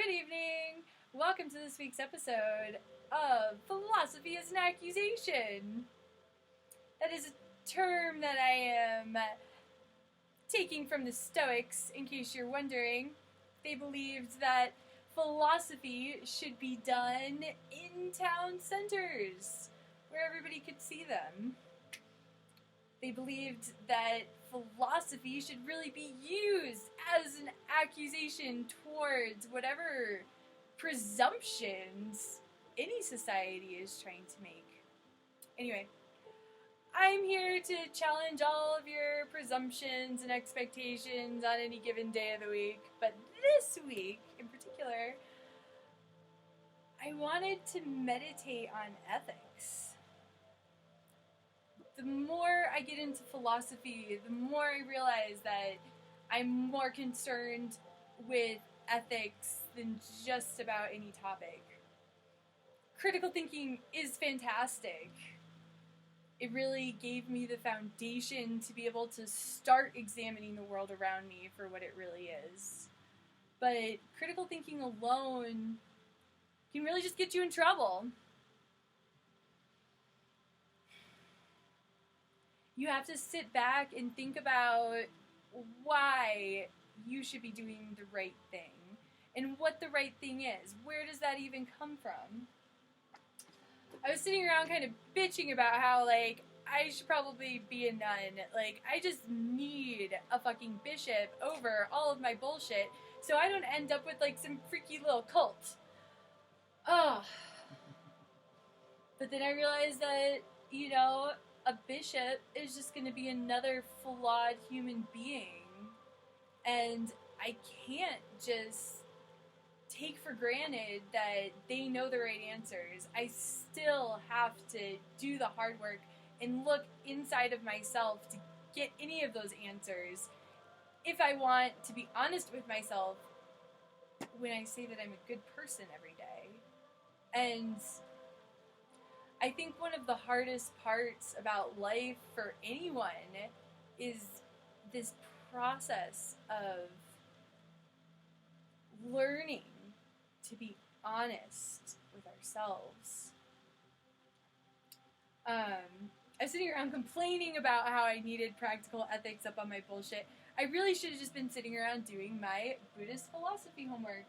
Good evening! Welcome to this week's episode of Philosophy as an Accusation. That is a term that I am taking from the Stoics, in case you're wondering. They believed that philosophy should be done in town centers, where everybody could see them. They believed that philosophy should really be used as an accusation towards whatever presumptions any society is trying to make. Anyway, I'm here to challenge all of your presumptions and expectations on any given day of the week, but this week in particular, I wanted to meditate on ethics. The more I get into philosophy, the more I realize that I'm more concerned with ethics than just about any topic. Critical thinking is fantastic. It really gave me the foundation to be able to start examining the world around me for what it really is. But critical thinking alone can really just get you in trouble. You have to sit back and think about why you should be doing the right thing and what the right thing is. Where does that even come from? I was sitting around kind of bitching about how, I should probably be a nun. I just need a fucking bishop over all of my bullshit so I don't end up with, some freaky little cult. Oh. But then I realized that, a bishop is just going to be another flawed human being. And I can't just take for granted that they know the right answers. I still have to do the hard work and look inside of myself to get any of those answers if I want to be honest with myself when I say that I'm a good person every day. And I think one of the hardest parts about life for anyone is this process of learning to be honest with ourselves. I was sitting around complaining about how I needed practical ethics up on my bullshit. I really should have just been sitting around doing my Buddhist philosophy homework.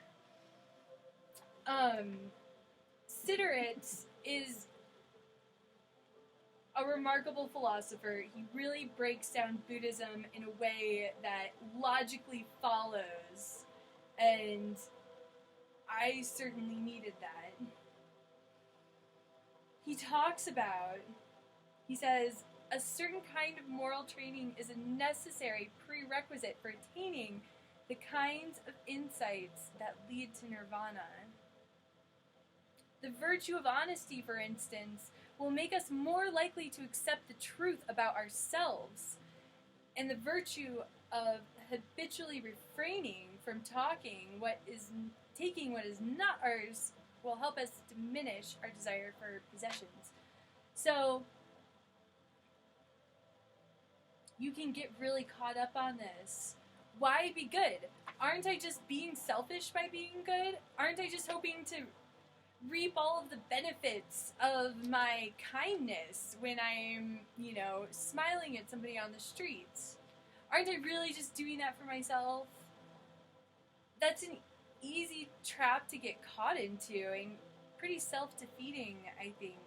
Siddhartha is a remarkable philosopher. He really breaks down Buddhism in a way that logically follows, and I certainly needed that. He says, a certain kind of moral training is a necessary prerequisite for attaining the kinds of insights that lead to nirvana. The virtue of honesty, for instance, will make us more likely to accept the truth about ourselves, and the virtue of habitually refraining from taking what is not ours will help us diminish our desire for possessions. So, you can get really caught up on this. Why be good? Aren't I just being selfish by being good? Aren't I just hoping to reap all of the benefits of my kindness when I'm, smiling at somebody on the streets? Aren't I really just doing that for myself? That's an easy trap to get caught into and pretty self-defeating, I think.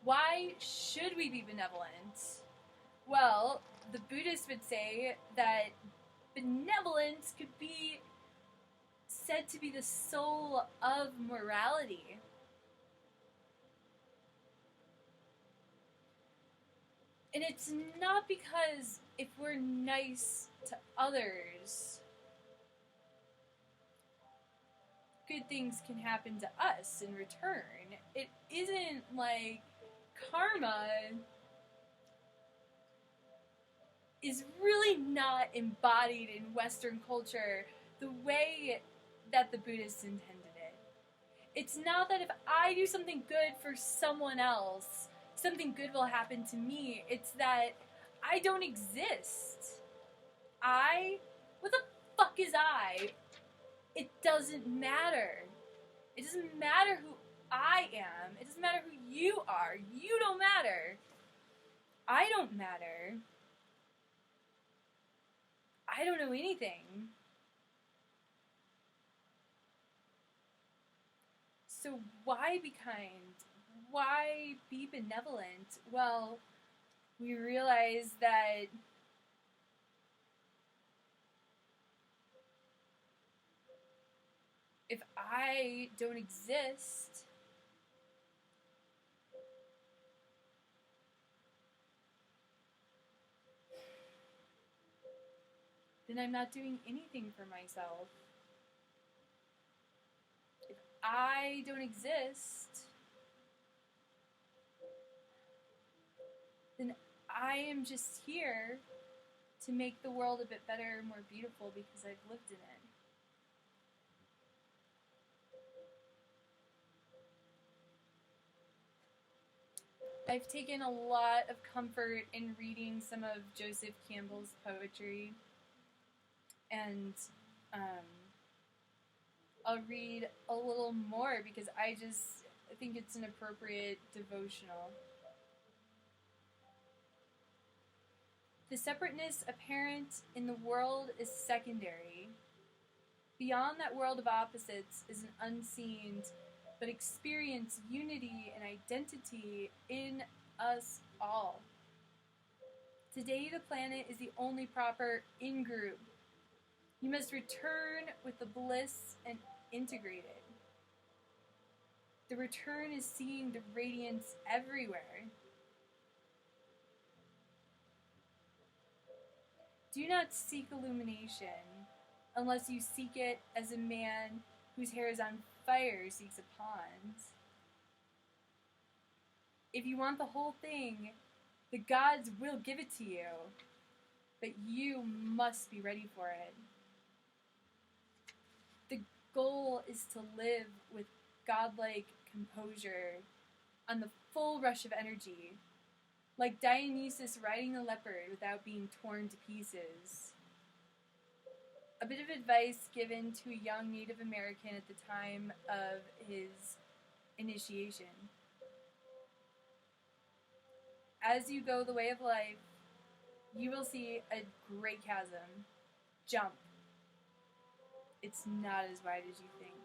Why should we be benevolent? Well, the Buddhists would say that benevolence could be said to be the soul of morality. And it's not because if we're nice to others, good things can happen to us in return. It isn't like karma is really not embodied in Western culture the way that the Buddhists intended it. It's not that if I do something good for someone else, something good will happen to me. It's that I don't exist. What the fuck is I it doesn't matter. It doesn't matter who I am. It doesn't matter who you are. You don't matter. I don't matter. I don't know anything. So why be kind? Why be benevolent? Well, we realize that if I don't exist, then I'm not doing anything for myself. If I don't exist, then I am just here to make the world a bit better and more beautiful because I've lived in it. I've taken a lot of comfort in reading some of Joseph Campbell's poetry, and I'll read a little more because I think it's an appropriate devotional. The separateness apparent in the world is secondary. Beyond that world of opposites is an unseen but experience unity and identity in us all. Today the planet is the only proper in-group. You must return with the bliss and integrate it. The return is seeing the radiance everywhere. Do not seek illumination unless you seek it as a man whose hair is on fire seeks a pond. If you want the whole thing, the gods will give it to you, but you must be ready for it. The goal is to live with godlike composure on the full rush of energy, like Dionysus riding the leopard without being torn to pieces. A bit of advice given to a young Native American at the time of his initiation. As you go the way of life, you will see a great chasm. Jump. It's not as wide as you think.